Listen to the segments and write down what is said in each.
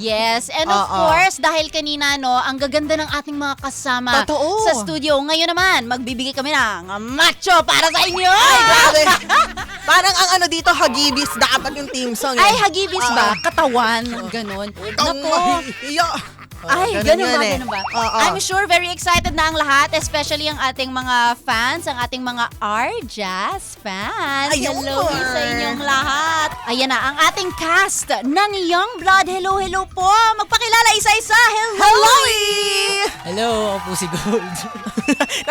Yes, and of course, dahil kanina, no, ang gaganda ng ating mga kasama Totoo. sa studio. Ngayon naman, magbibigay kami ng macho para sa inyo! Ay, grabe. Parang ang ano dito, hagibis dapat yung team song. Ay, hagibis ba? Katawan, ganun. Nako. Ay, ganun ba, ganun ba? I'm sure very excited na ang lahat, especially ang ating mga fans, ang ating mga R-Jazz fans. Ayun. Hello sa inyong lahat. Ayan na, ang ating cast ng Youngblood. Hello, hello po. Magpakilala isa-isa. Hello! Hello, ako po si Gold.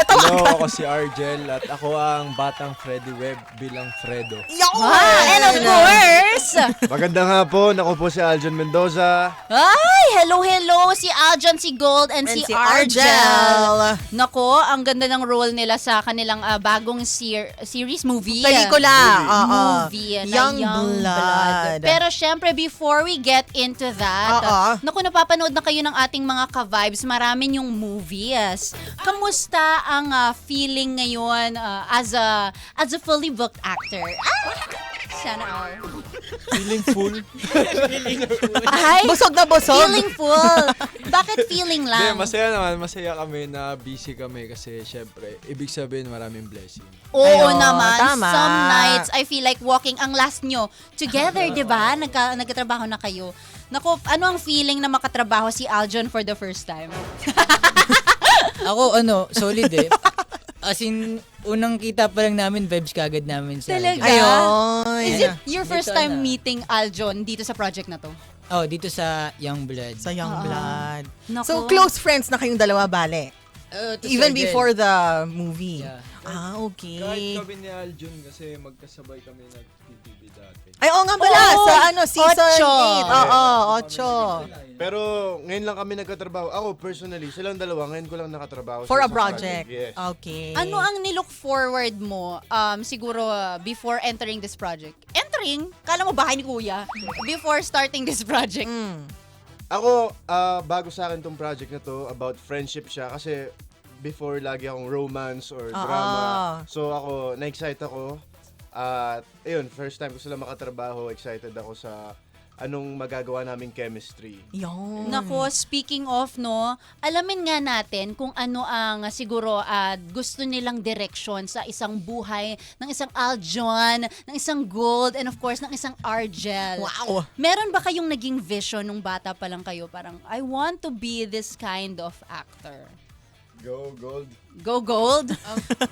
Hello, ako si Argel at ako ang batang Freddy Webb bilang Fredo. And of course, Magandang hapon, ako po si Aljon Mendoza. ay, hello, hello. Si Aljon, si Gold, and si Argel. Argel. Nako, ang ganda ng role nila sa kanilang bagong series, movie. Pelikula. Movie na Youngblood. Pero syempre, before we get into that, naku, napapanood na kayo ng ating mga ka-vibes. Marami yung movies. Kamusta ang feeling ngayon as a fully booked actor? Sana all. Feeling full. Ay, Busog na busog. feeling full. Bakit feeling Hindi, lang? masaya naman. Masaya kami na busy kami kasi syempre, ibig sabihin maraming blessing. Oo Ayun, naman. tama. Some nights, I feel like walking ang last nyo together, di ba? Nagkatrabaho na kayo. Naku, ano ang feeling na makatrabaho si Aljon for the first time? Ako, solid eh. As in, unang kita pa lang namin, vibes kagad namin sa Talaga? Ayun. Is it your first Dito time na. meeting Aljon dito sa project na to? Oh, dito sa Youngblood. Sa Youngblood. Naku. So, close friends na kayong dalawa, bale? To Even Sir Jel. before the movie? Yeah. Okay. Kahit kami ni Aljun kasi magkasabay kami nag-TTV dati. Ay, oo nga pala. Oo. Sa season 8. 8. Oo, 8. Pero ngayon lang kami nagkatrabaho. Ako personally, silang dalawa, ngayon ko lang nakatrabaho. For sa a isang project. Yes. Okay. Ano ang nilook forward mo siguro before entering this project? Entering? Kala mo bahay ni Kuya? Before starting this project? Ako, bago sa akin tong project na to, about friendship siya kasi before lagi akong romance or drama. So ako, na-excite ako. At ayun, first time ko sila makatrabaho, excited ako sa anong magagawa naming chemistry. Yun. Nako, speaking of, no, alamin nga natin kung ano ang siguro gusto nilang direction sa isang buhay ng isang Aljon, ng isang Gold, and of course, ng isang Argel. Wow. Meron ba kayong naging vision nung bata pa lang kayo? Parang, I want to be this kind of actor. Go, Gold. Go Gold!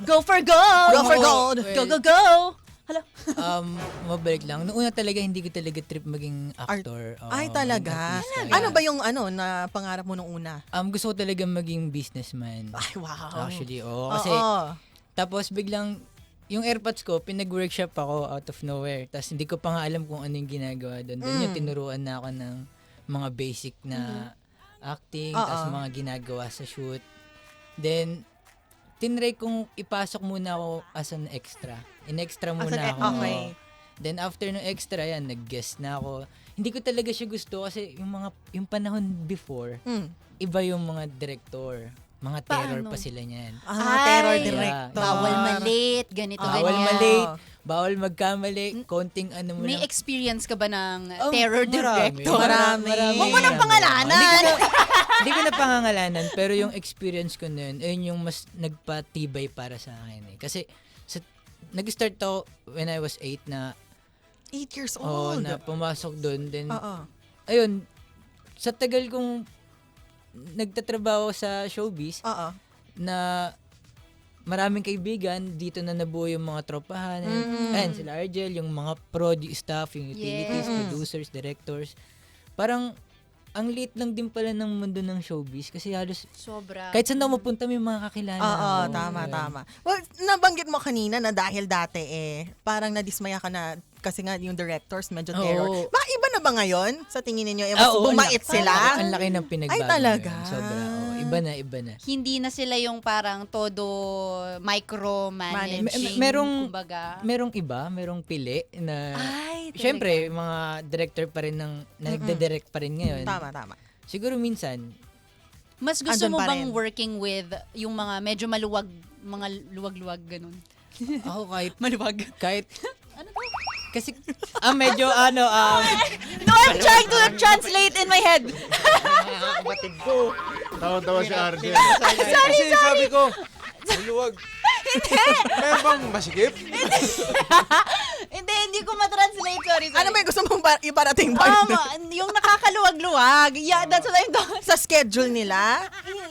Go for gold! Go for gold. Go, go, go! Hala. Mabalik lang. Noong una talaga, hindi ko talaga trip maging actor. Ay, talaga. artista. Ano ba yung na pangarap mo nung una? Gusto ko talaga maging businessman. Ay, wow. Actually, Kasi, tapos biglang, yung AirPods ko, pinag-workshop ako out of nowhere. Tapos hindi ko pa nga alam kung ano yung ginagawa doon. Doon yung tinuruan na ako ng mga basic na acting, tapos mga ginagawa sa shoot. Then, tinry kong ipasok muna ako as an extra. In-extra muna ako. Okay. Then after ng extra, yan, nag-guest na ako. Hindi ko talaga siya gusto kasi yung panahon before, iba yung mga director. Mga terror Paano? pa sila niyan. Terror Ay, director. Bawal malit, ganito, Bawal ganyan. malate, bawal magkamali, konting ano mo May lang. experience ka ba ng Oh, terror marami. director? Marami. Huwag mo nang pangalanan. Hindi ko na pangangalanan, pero yung experience ko nun, ayun yung mas nagpatibay para sa akin eh. Kasi, nag-start ako when I was 8 na, 8 years oh, old. na pumasok doon. Then, Oo. ayun, sa tagal kong nagtatrabaho sa showbiz, Oo. na maraming kaibigan, dito na nabuo yung mga tropahan. Ayan, sila Argel, yung mga staff, yung utilities, producers, directors. Parang, ang liit lang din pala ng mundo ng showbiz kasi halos Sobra. kahit saan daw mapunta may mga kakilala. Oo, ako. tama, Ayun. tama. Well, nabanggit mo kanina na dahil dati parang nadismaya ka na kasi nga yung directors medyo terror. Oo. Iba na ba ngayon sa tingin ninyo? Mas Oo, bumait ang sila? Ang laki ng pinagbago. Ay, talaga? ngayon. Sobra. Iba na. Hindi na sila yung parang todo micromanaging, kumbaga. Merong iba, merong pili na Ay, talaga. syempre, mga director pa rin na nagde-direct pa rin ngayon. Tama. Siguro minsan, Mas gusto Andun mo pa bang rin. working with yung mga medyo maluwag, mga luwag-luwag ganun? ako kahit Maluwag. kahit Ano to? Kasi, medyo No, I'm trying to translate in my head. Kapatid ko. Tawa-tawa si Arjen. Kasi sabi ko, maluwag. Meron bang masikip? Hindi ko ma-translate. Sorry. Ano ba yung gusto mong iparating ba? Yung nakakaluwag-luwag. Yeah, that's what I'm talking. Sa schedule nila?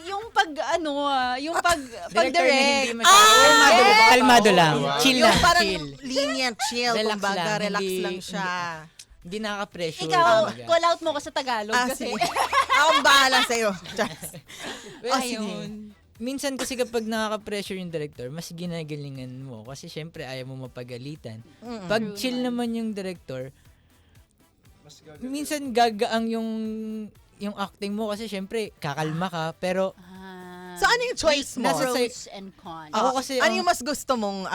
Yung director na pag-direct. hindi masyado. Kalmado lang. Chill Yung lang. parang Chill. lenient chill. Relax Kumbaga, lang, relax hindi- lang siya. Hindi nakaka-pressure. Ikaw, kumbaga. call out mo ko sa Tagalog. Sige. Kasi, Akong bahala sa'yo. Well, ayun. minsan kasi kapag nakaka-pressure yung director, mas ginagalingan mo. Kasi syempre, ayaw mo mapagalitan. Pag chill naman yung director, minsan gagaang yung acting mo kasi syempre, kakalma ka. Pero So, ano yung choice mo? Nasa Pros and cons. ako kasi, Ano yung mas gusto mong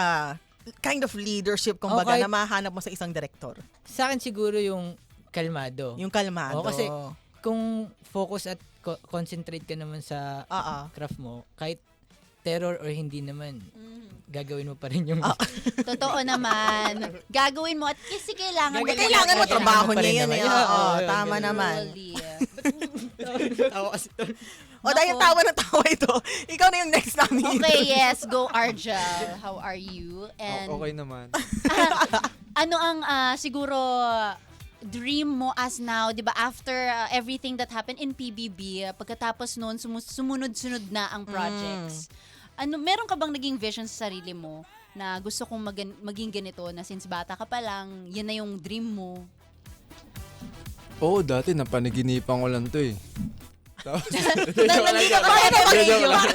kind of leadership, kumbaga, Okay. na mahanap mo sa isang director? sa akin siguro yung kalmado. Yung kalmado. Oo, kasi kung focus at concentrate ka naman sa Oo. craft mo, kahit terror or hindi naman, gagawin mo pa rin yung... Totoo naman. Gagawin mo at kasi kailangan mo. Kailangan mo trabaho pa rin niya yan. naman. Eh. Yeah, Oo, oo, tama ganun. naman. Tawa kasi to. O dahil tawa na tawa ito, ikaw na yung next namin. Okay, yes. Go, Arjel. How are you? And Okay naman. ano ang siguro dream mo as now, 'di ba? After everything that happened in PBB, pagkatapos noon sumunod-sunod na ang projects. Ano, meron ka bang naging vision sa sarili mo na gusto kong maging ganito na since bata ka pa lang, yan na yung dream mo? Oo, dati napanaginipan ko lang to eh. Tapos, Nandito ka na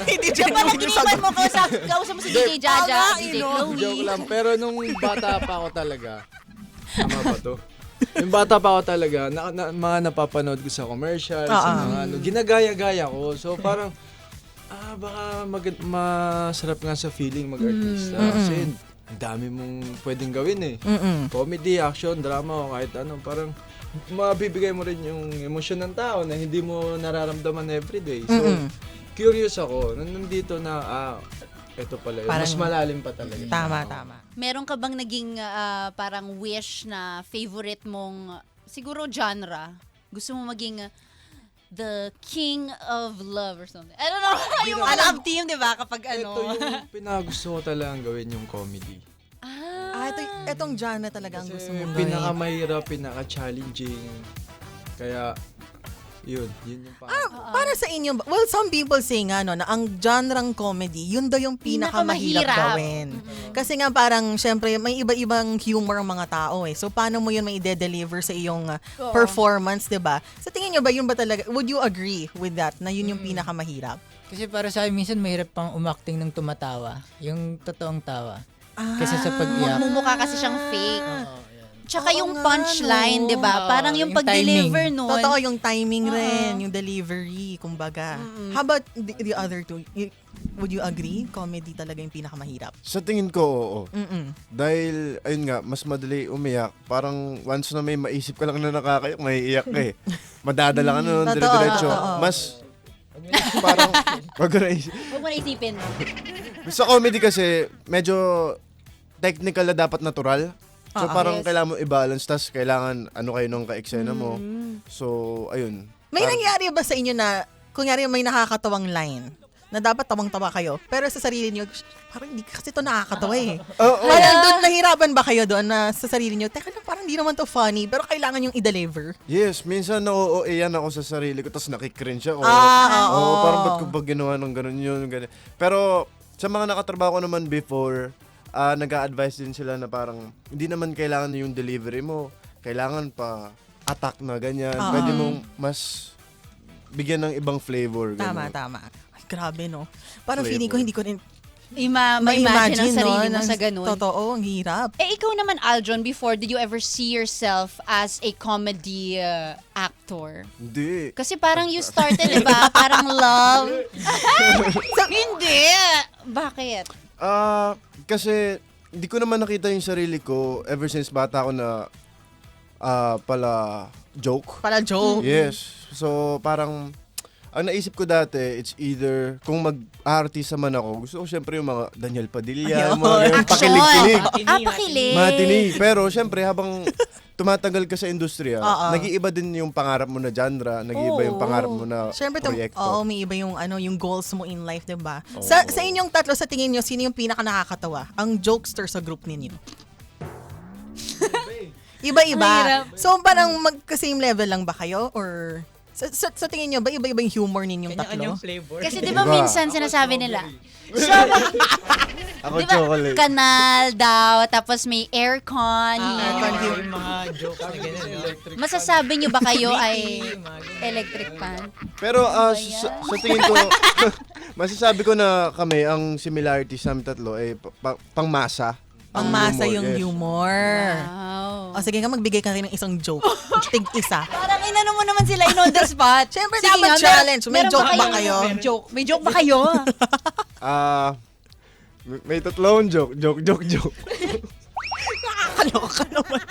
Hindi Diba naginipan mo kausap mo si DJ Jaja, DJ joke Chloe. lang. Pero nung bata pa ako talaga, tama ba to? Yung bata pa ako talaga, mga napapanood ko sa commercials, sa mga ginagaya-gaya ko. So parang, baka masarap nga sa feeling mag-artista. Kasi ang dami mong pwedeng gawin eh. Comedy, action, drama, o kahit ano. Parang mabibigay mo rin yung emosyon ng tao na hindi mo nararamdaman everyday. So, curious ako. Nandito na, ito pala yun. Mas malalim pa talaga. Tama. Meron ka bang naging parang wish na favorite mong siguro genre? Gusto mo maging the king of love or something? I don't know. Yung mga love team, di ba? Kapag ano. Ito yung pinagusto ko talagang gawin yung comedy. Itong genre talaga ang gusto mong gawin. Pinakamahirap, pinaka-challenging. Kaya, yun yung Para sa inyo, well, some people say nga no, na ang genre-ng comedy, yun daw yung pinakamahirap Pinakamahirap. gawin. Kasi nga parang, syempre, may iba-ibang humor ang mga tao eh. So, paano mo yun may deliver sa iyong performance, di ba? Sa tingin nyo ba, yun ba talaga, would you agree with that, na yun yung pinakamahirap? Kasi para sa akin, minsan mahirap pang umakting ng tumatawa. Yung totoong tawa. Kasi sa pag-iyak. Mumukha kasi siyang fake. Tsaka yung nga, punchline, no? di ba? Parang yung yung pag-deliver timing. nun. Totoo, yung timing rin, yung delivery, kumbaga. How about the other two? Would you agree? Comedy talaga yung pinakamahirap. Sa tingin ko, oo. Dahil, ayun nga, mas madali umiyak. Parang once na may maisip ka lang na nakakayak, may iyak ka eh. Madadala ka na nun, Totoo, dire-diretso. totoo. Mas, parang, wag ko na isip. Huwag mo na isipin. Sa comedy kasi, medyo technical na dapat natural. So parang kailangan mo i-balance, tas kailangan ano kayo nung ka-eksena mo. So, ayun. May nangyari ba sa inyo na, kunyari may nakakatawang line, na dapat tawang-tawa kayo, pero sa sarili niyo, parang hindi kasi ito nakakatawa eh. Parang doon, nahirapan ba kayo doon na sa sarili niyo, teka lang, parang hindi naman to funny, pero kailangan yung i-deliver? Yes, minsan na-OOAyan ako sa sarili ko, tas nakikringe ako. oo. Parang ba't ko ba ginawa ng ganun yun, ganun. Pero, sa mga nakatrabaho ko naman before, nag-a-advise din sila na parang hindi naman kailangan yung delivery mo. Kailangan pa attack na ganyan. Pwede mong mas bigyan ng ibang flavor. Ganun. Tama. Ay, grabe no. Parang Flavor. feeling ko hindi ko rin Ma-imagine ang sarili mo sa ganun. Totoo, ang hirap. Ikaw naman, Aljon, before, did you ever see yourself as a comedy actor? Hindi. Kasi parang you started, di ba? Parang love. Hindi. Bakit? Kasi hindi ko naman nakita yung sarili ko ever since bata ako na pala joke. Pala joke. Yes. So parang ang naisip ko dati, it's either, kung mag-artista man ako, gusto ko syempre yung mga Daniel Padilla, Ayun. mga ganun, Action! pakilig-kilig. Pakilig. Matinig. Pero syempre, habang tumatagal ka sa industriya, Oo. nag-iiba din yung pangarap mo na genre, nag-iiba yung Oo. pangarap mo na Siyempre, proyekto. may iba yung yung goals mo in life, 'di ba? Sa inyong tatlo, sa tingin niyo, sino yung pinaka nakakatawa? Ang jokester sa group ninyo? Iba-iba. Ang hirap. So, parang magka-same level lang ba kayo? Or sa tingin niyo ba iba-iba yung humor ninyong Kanya-kanyang tatlo? flavor. Kasi di ba Iba. minsan sinasabi nila, Ako di ba, chocolate. kanal daw, tapos may aircon. aircon Ah, yung mga jokes na gano'n, no? Masasabi nyo ba kayo ay Yung mga ganun. electric fan? Pero sa tingin ko, masasabi ko na kami, ang similarities namin tatlo ay pangmasa. Pangmasa Ang yung humor. Wow. O sige nga, magbigay ka rin ng isang joke. Tig-isa. Parang inano mo naman sila in on the spot. Siyempre, Sige dapat nga, challenge. May meron joke ba kayong kayo? Joke. May joke ba kayo? May tatlong joke. Nakakaloka naman.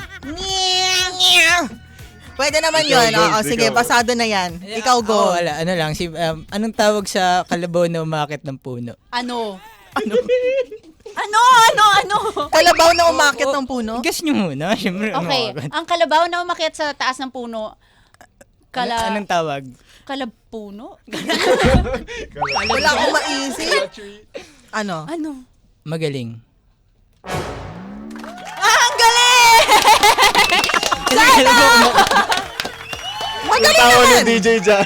Pwede naman yun. Ikaw, Oo, Gold, sige, ikaw. pasado na yan. Ikaw, Oh, go. wala. Ano lang, anong tawag sa kalabaw na umakit ng puno? Ano? Ano? Kalabaw na umakit ng puno. Guess nyo muna. Siyempre, Okay, ano agad? ang kalabaw na umakyat sa taas ng puno, Anong tawag? kalabpuno? Wala akong maisip. Ano? Ano? Magaling. Ang galing! Magaling Tawa naman! ni DJ Jan.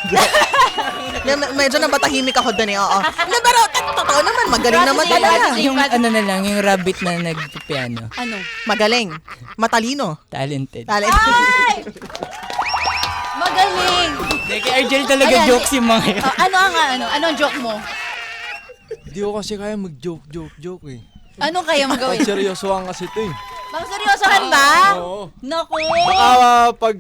Medyo nabatahimik ako dun eh, oo. Hindi, pero totoo naman, magaling naman Practicing, talaga. practicing. Yung ano na lang, yung rabbit na nagpipiano. Ano? Magaling. Matalino. Talented. Talent. Ay! Magaling! Kay Argel talaga Ayan, jokes yung mga yun. Ano ang joke mo? Di ko kasi kaya mag-joke eh. Ano kaya magawin? Pag seryosohan kasi ito eh. Bang seryosohan ba? Oo. Naku! Baka pag,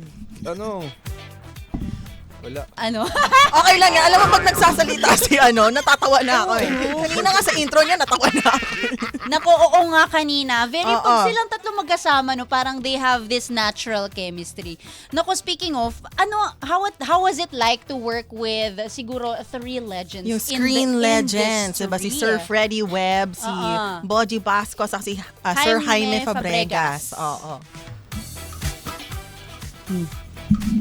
wala. Ano? Okay lang yan. Alam mo, pag nagsasalita si natatawa na ako eh. Kanina nga sa intro niya, natawa na ako. Naku, oo nga kanina. Oo. Pag silang tatlo magkasama, no, parang they have this natural chemistry. Naku, speaking of, how was it like to work with, siguro, three legends Yung in screen the legends. Diba? Si industry? Sir Freddie Webb, si Boji Bascos, at si Sir Jaime Fabregas. Oo.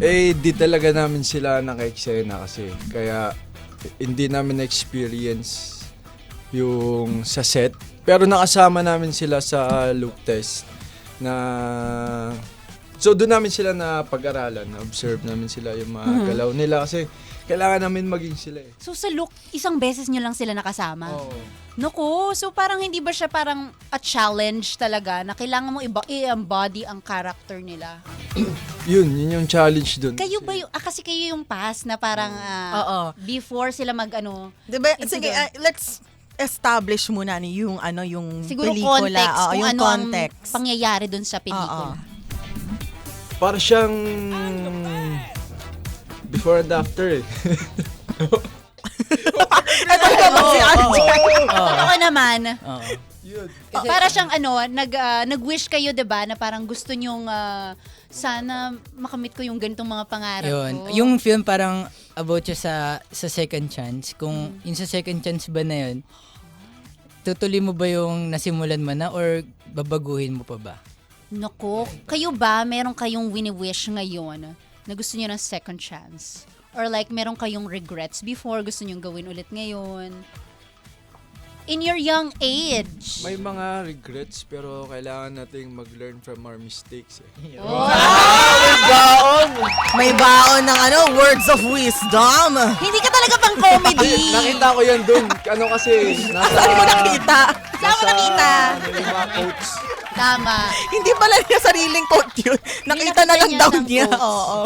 Eh, di talaga namin sila naka-eksena kasi. Kaya, hindi namin na-experience yung sa set. Pero nakasama namin sila sa loop test na... So, doon namin sila na pag-aralan. Na-observe namin sila yung mga galaw nila kasi kailangan namin maging sila eh. So sa look, isang beses nyo lang sila nakasama? Oo. Naku, so parang hindi ba siya parang a challenge talaga na kailangan mo i-embody ang character nila? Yun yung challenge doon. Kayo ba yung, kasi kayo yung past na parang Oo. before sila Diba? Into Sige, the- let's establish muna yung siguro pelikula. context Oo, kung yung ano context. ang pangyayari dun sa pelikula. Para siyang before and after eh. Ito naman si Archie. Ako naman, Oo. para siyang nag-wish kayo, 'di ba, na parang gusto nyong sana makamit ko yung ganitong mga pangarap Yun. ko. Yung film parang about siya sa second chance. Kung yung sa second chance ba na yun, tutuloy mo ba yung nasimulan mo na or babaguhin mo pa ba? Nako, kayo ba, meron kayong wini-wish ngayon na gusto niyo ng second chance? Or like, meron kayong regrets before, gusto niyo gawin ulit ngayon? In your young age. May mga regrets pero kailangan nating mag-learn from our mistakes eh. May baon ng words of wisdom. Hindi ka talaga pang comedy. Nakita ko yan dun. Ano kasi, Saan mo nakita? Saan mo nakita? yung mga quotes. Tama. Hindi pala niya sariling quote yun. Nakita na lang niya daw ng niya. quotes. Oo.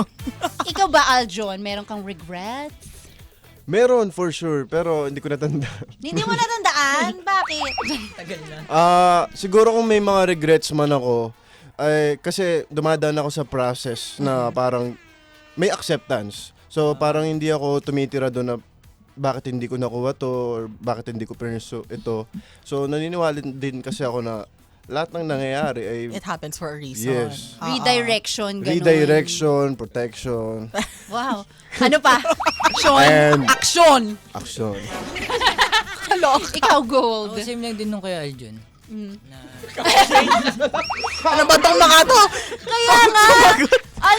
Ikaw ba, Aljon, meron kang regrets? Meron for sure, pero hindi ko natanda. Hindi mo natandaan? Bakit? Tagal na. Siguro kung may mga regrets man ako, ay kasi dumadaan ako sa process na parang may acceptance. So parang hindi ako tumitira doon na bakit hindi ko nakuha to or bakit hindi ko pursue ito. So naniniwala din kasi ako na lahat ng nangyayari ay It happens for a reason. yes. Redirection, ganun. Redirection, protection, Wow. Ano pa? Action. And- Action. action. Ikaw, Gold. Ako same lang din nung kay Aljun. Ano ba tong mga to? Kaya nga.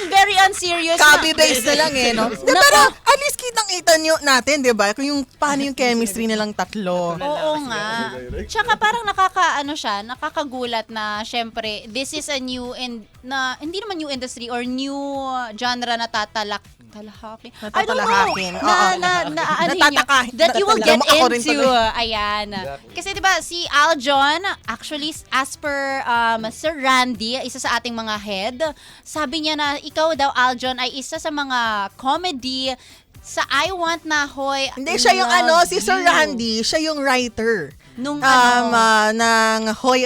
Very unserious. Copy-paste na lang eh, no? Pero at least kitang-kita natin, di ba? Kung yung, paano yung chemistry nilang tatlo. Oo nga. Tsaka parang nakakagulat na syempre, this is a new hindi naman new industry or new genre na tatalahakin. I don't know. Natatalahakin. Ano yun, Natatakahin. that you will get Ako rin into. tuloy. Ayan. Kasi diba, si Aljon, actually, as per Sir Randy, isa sa ating mga head, sabi niya na ikaw daw, Aljon, ay isa sa mga comedy sa I Want na Hoy. Hindi, siya yung Love si Sir You. Randy, siya yung writer. Nung ng Hoy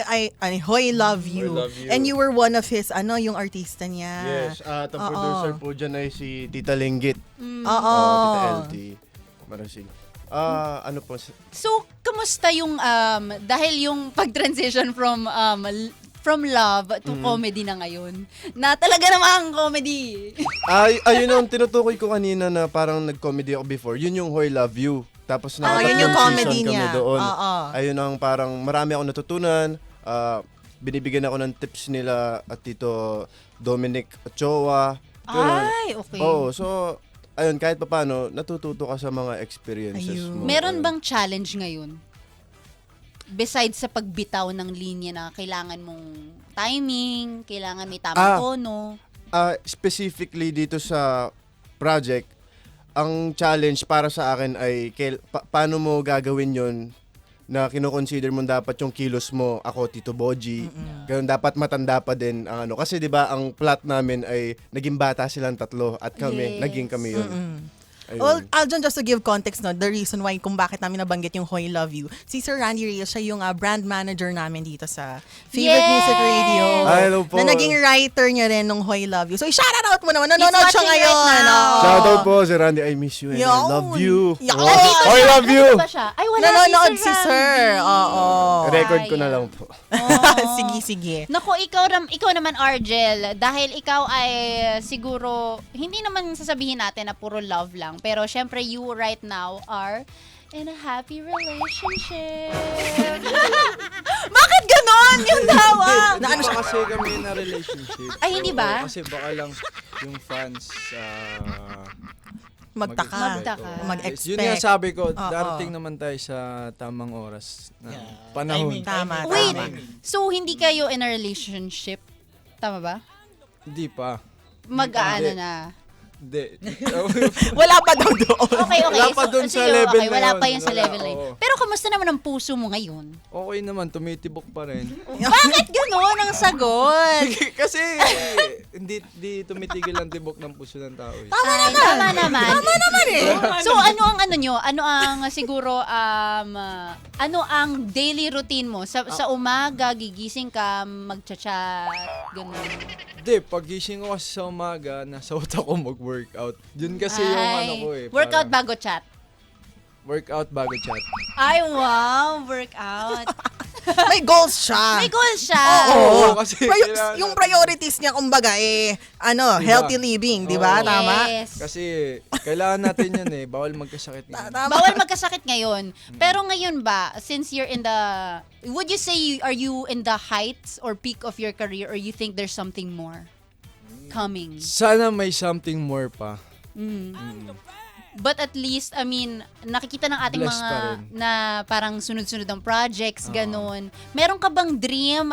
Love You. Love You. And you were one of his, yung artista niya. Yes, at ang producer po dyan ay si Tita Linggit. Oo. Tita LT. Marasing. Ano po? So, kamusta yung, dahil yung pag-transition from love to comedy na ngayon, na talaga namang comedy. Ayun ang tinutukoy ko kanina na parang nag-comedy ako before. Yun yung Hoy Love You. Tapos yun yung comedy season kami niya. doon. Oo. Ayun ang parang marami ako natutunan. Binibigyan ako ng tips nila at Tito Dominic Ochoa. Ganun. Ay, okay. Oo, so ayun, kahit papaano, natututo ka sa mga experiences mo. Meron bang challenge ngayon? Besides sa pagbitaw ng linya na kailangan mong timing, kailangan may tamang tono. Specifically dito sa project, ang challenge para sa akin ay paano mo gagawin yon na kino-consider mo dapat yung kilos mo, ako, Tito Boji. Ganun, dapat matanda pa din ang ano. Kasi 'di ba ang plot namin ay naging bata silang tatlo at kami, Yes. naging kami yun. Ayun. Well, Aljon, just to give context, no, the reason why kung bakit namin nabanggit yung Hoy Love You, si Sir Randy Reyes, siya yung brand manager namin dito sa Favorite Yes! Music Radio. Ay, hello po. Na naging writer niya rin nung Hoy Love You. So, i-shoutout out mo naman. Nanonood He's siya watching ngayon. right now. Oo. Shoutout po si Randy, I miss you and I Yun. love you. Yun. Oh, Nandito I siya. love you. Nandito ba siya? Ay, wala Nanonood si Sir Sir. Randy. Oo. Record ko na lang po. Sige. Naku, ikaw naman, Argel, dahil ikaw ay siguro, hindi naman sasabihin natin na puro love lang, pero syempre you right now are in a happy relationship. Bakit ganon yung tawa? Hindi pa kasi kami na relationship. Ay, hindi ba? Oo, kasi baka lang yung fans Magtaka. Yun yung Mag-expect. sabi ko, Oo. darating naman tayo sa tamang oras na panahon. Tama. Wait, so hindi kayo in a relationship? Tama ba? Hindi pa. Mag-aano Hindi. na? Hindi. Wala pa daw doon. Okay. Wala pa dun sa sige, level okay, na wala yun. pa yun sa Wala, level na yun. oo. Pero kamusta naman ang puso mo ngayon? Okay naman, tumitibok pa rin. Bakit ganon ang sagot? Kasi hindi tumitigil ang tibok ng puso ng tao. Eh. Tama naman eh. So ano ang ano nyo? Ano ang siguro ano ang daily routine mo? Sa umaga, gigising ka, magchat-chat, ganun. Hindi, pagising ko kasi sa umaga, nasa utak ko mag-workout. Yun kasi yung ano ko eh. Workout parang bago chat. Workout bago chat. Ay, wow, workout. May goals siya. May goal siya. Oo, kasi kailangan Yung natin- priorities niya, kumbaga, healthy living, di ba? Oo. Tama? Yes. Kasi kailangan natin yun eh. Bawal magkasakit nga. Tama. Bawal magkasakit ngayon. Pero ngayon ba, since you're in the, would you say, are you in the heights or peak of your career or you think there's something more coming? Sana may something more pa. But at least, I mean, nakikita ng ating Blessed mga pa rin. na parang sunod-sunod ang projects, ganun. Meron ka bang dream,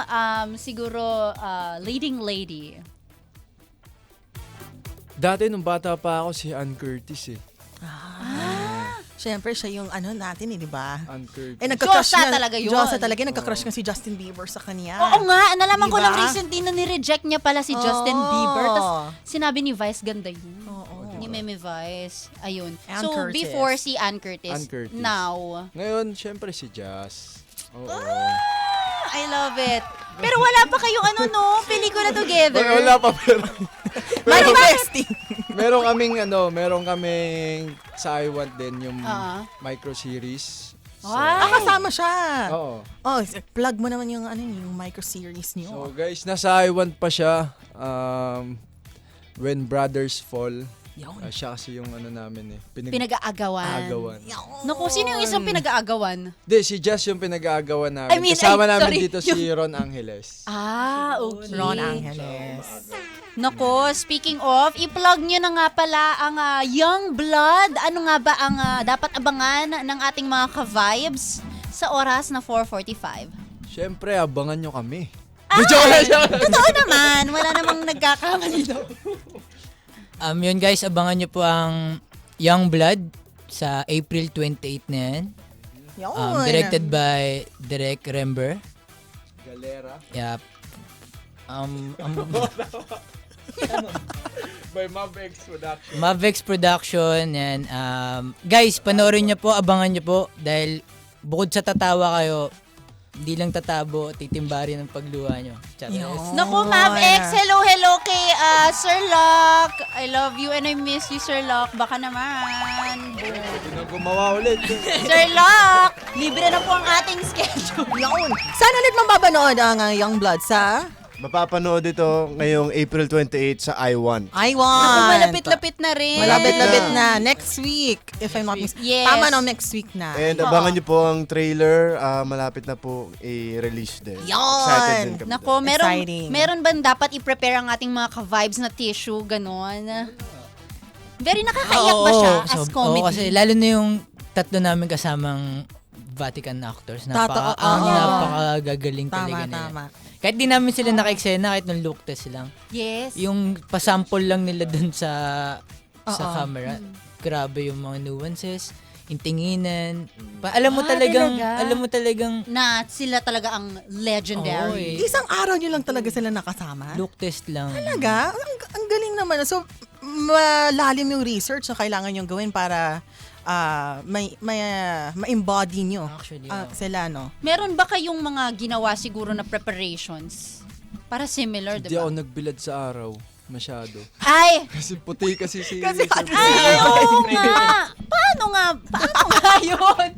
siguro, leading lady? Dati nung bata pa ako si Ann Curtis eh. Siyempre, siya yung natin di ba? Ann Curtis. Nagka-crush Diyosa nga- talaga yun. Diyosa talaga. Nagka-crush nga si Justin Bieber sa kanya. Oo nga, nalaman ko Diba? lang recently na ni-reject niya pala si Justin Oo. Bieber. Tapos sinabi ni Vice, ganda yun. Oo. Ni Meme Vice. Ayun. Ann So, Curtis. before si Ann Curtis. Ann Curtis. Now, Ngayon, syempre si Jazz. Oo. I love it. Pero wala pa kayong pelikula together. Wala pa pero Manifesting. meron kaming sa I Want din yung Ah. micro series Kasama siya. Oo. Oh, plug mo naman yung yung micro-series niyo. So guys, nasa I1 pa siya. When Brothers Fall. Siya kasi yung namin Pinag-aagawan. Agawan. Naku, sino yung isang pinag-aagawan? Hindi, si Jess yung pinag-aagawan namin. I mean, Kasama namin sorry. dito si Ron Angeles. Okay. Ron Angeles. Naku, speaking of, i-plug nyo na nga pala ang Young Blood. Ano nga ba ang dapat abangan ng ating mga ka-vibes sa oras na 4:45? Siyempre, abangan nyo kami. Totoo naman. Wala namang nagkakamali daw. Yun guys, abangan nyo po ang Young Blood sa April 28 na yan. Directed by Direk Rember. Galera. Yep. By Mavex Production. Mavex Production. Yan. Guys, panoorin nyo po, abangan nyo po. Dahil bukod sa tatawa kayo, hindi lang tatabo, titimbari ng pagluha nyo. Charis. Naku, Ma'am X, hello kay Sir Locke. I love you and I miss you, Sir Locke. Baka naman. Hindi na gumawa ulit. Sir Locke, libre na po ang ating schedule. Yun. Saan ulit mababanood ang Young Blood sa Mapapanood ito ngayong April 28 sa I1. I Naku, want. malapit-lapit na rin. Malapit-lapit na. Next week, if I'm not mistaken. Yes. Tama no, next week na. And abangan niyo po ang trailer. Malapit na po i-release din. Yun! Excited din kami. Nako, meron Exciting. meron ba dapat i-prepare ang ating mga ka-vibes na tissue, ganon? Very nakakaiyak ba siya as comedy? Oo, kasi lalo na yung tatlo namin kasamang Vatican actors. Ang Oo. napakagagaling Tama, talaga nila. tama. Kahit di namin sila naka-eksena, kahit nung look test lang. Yes. Yung pasample lang nila dun sa camera. Grabe yung mga nuances, yung tinginan. Alam mo talagang Na sila talaga ang legendary. Isang araw nyo lang talaga sila nakasama? look test lang. Talaga? Ang galing naman. So, malalim yung research na kailangan nyo gawin para ma-embody nyo Actually, sila, no? Meron ba kayong mga ginawa siguro na preparations? Para similar, Hindi di ba? ako nagbilad sa araw. Masyado. Ay! Kasi puti kasi si Kasi Sir Ay, oo nga! Paano nga yun?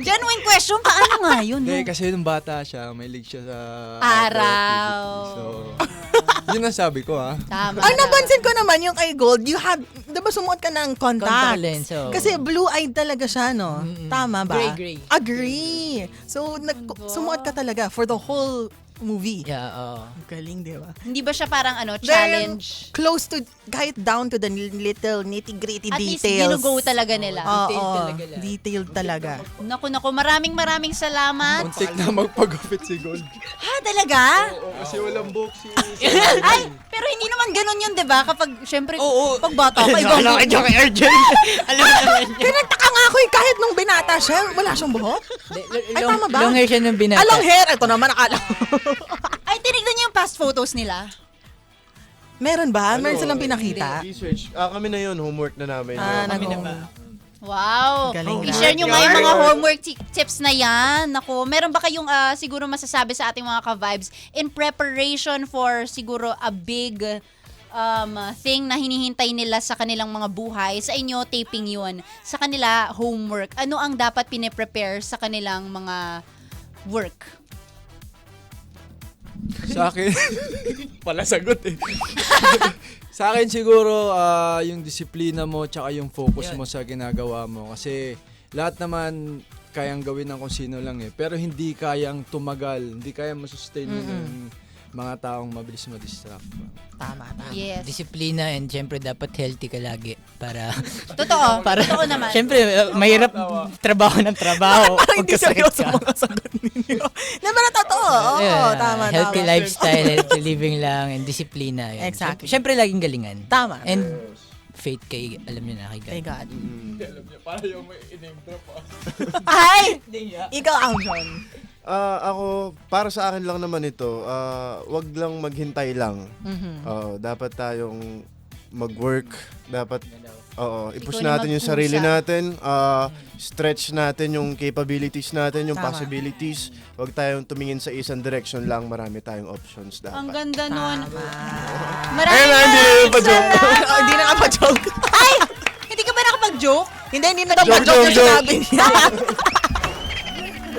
Genuine question, paano nga yun? Hindi, No? kasi nung bata siya, may league siya sa Araw. outdoor activity. So, yun ang sabi ko ha. Tama. Ang napansin ko naman yung kay Gold, you have, diba sumuot ka ng Contact contacts? lens, oo. Kasi blue-eyed talaga siya, no? Tama ba? Gray. Agree. So, sumuot ka talaga for the whole movie. Yeah, oo. Galing, di ba? Hindi ba siya parang Then, challenge? close to, kahit down to the little nitty-gritty At least details. ginugo talaga nila. Detailed talaga lahat. Detailed talaga. Naku, maraming salamat. Muntik na magpagupit si Gold. Ha, talaga? Oo, kasi walang book si Ay, pero hindi naman ganun yun, di ba? Kapag, syempre, pag bata ka, ibang Alam mo naman yun. Kaya nagtaka nga ako kahit nung binata siya, wala siyang buhok. Ay, tama ba? Long hair siya ng binata. Long hair. Ito naman, akala ko. Ay, tinignan niyo yung past photos nila. Meron ba? Meron silang pinakita? Research. Kami na yun. Homework na namin. Wow. Galing I-share na. nyo nga yung mga homework tips na yan. Naku, meron ba kayong siguro masasabi sa ating mga ka-vibes in preparation for siguro a big thing na hinihintay nila sa kanilang mga buhay? Sa inyo, taping yun. Sa kanila, homework. Ano ang dapat pine-prepare sa kanilang mga work? Sa akin, pala sagot eh. Sa akin siguro, yung disiplina mo tsaka yung focus mo sa ginagawa mo. Kasi lahat naman kayang gawin ng kung sino lang eh. Pero hindi kayang tumagal, hindi kayang masustain yung mga taong mabilis ma-distract. Tama. Yes. Disiplina and syempre dapat healthy ka lagi para Totoo. Totoo naman. syempre mahirap trabaho ng trabaho. Parang hindi Pagkasakit seryoso ka. mga sagot ninyo. Naman na totoo. Oo, Yeah, tama. healthy lifestyle, healthy living lang, and disiplina. Yun. Exactly. Syempre laging galingan. Tama. And faith kay, alam niyo na, kay God. Kay God. Para yung may in-name drop Ay! Ikaw ang John. Ako, para sa akin lang naman ito, wag lang maghintay lang. Dapat tayong mag-work. Dapat, i-push Ikaw na natin yung sarili magpusa. natin. Stretch natin yung capabilities natin, yung Tama. possibilities. Wag tayong tumingin sa isang direction lang. Marami tayong options dapat. Ang ganda nun. Ayun Maraming na, hindi na yung pa-joke. Hindi na kapag-joke. Ay! Hindi ka ba nakapag-joke? Hindi na kapag-joke yung Joke. sinabi niya.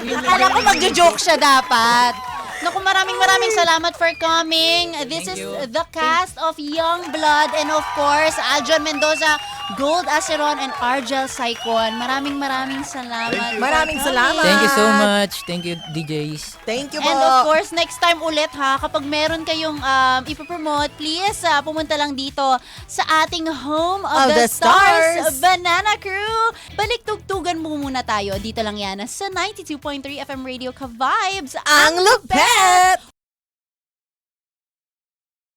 Akala ko magjo-joke siya dapat. Naku, maraming salamat for coming. This is the cast of Young Blood and of course, Aljon Mendoza, Gold Aceron, and Argel Saicon. Maraming salamat. Maraming salamat. Thank you so much. Thank you, DJs. Thank you po. And of course, next time ulit ha, kapag meron kayong ipopromote, please pumunta lang dito sa ating Home of the Stars, Banana Crew. Balik-tugtugan mo muna tayo. Dito lang yan sa 92.3 FM Radio Ka-Vibes. Ang lupet!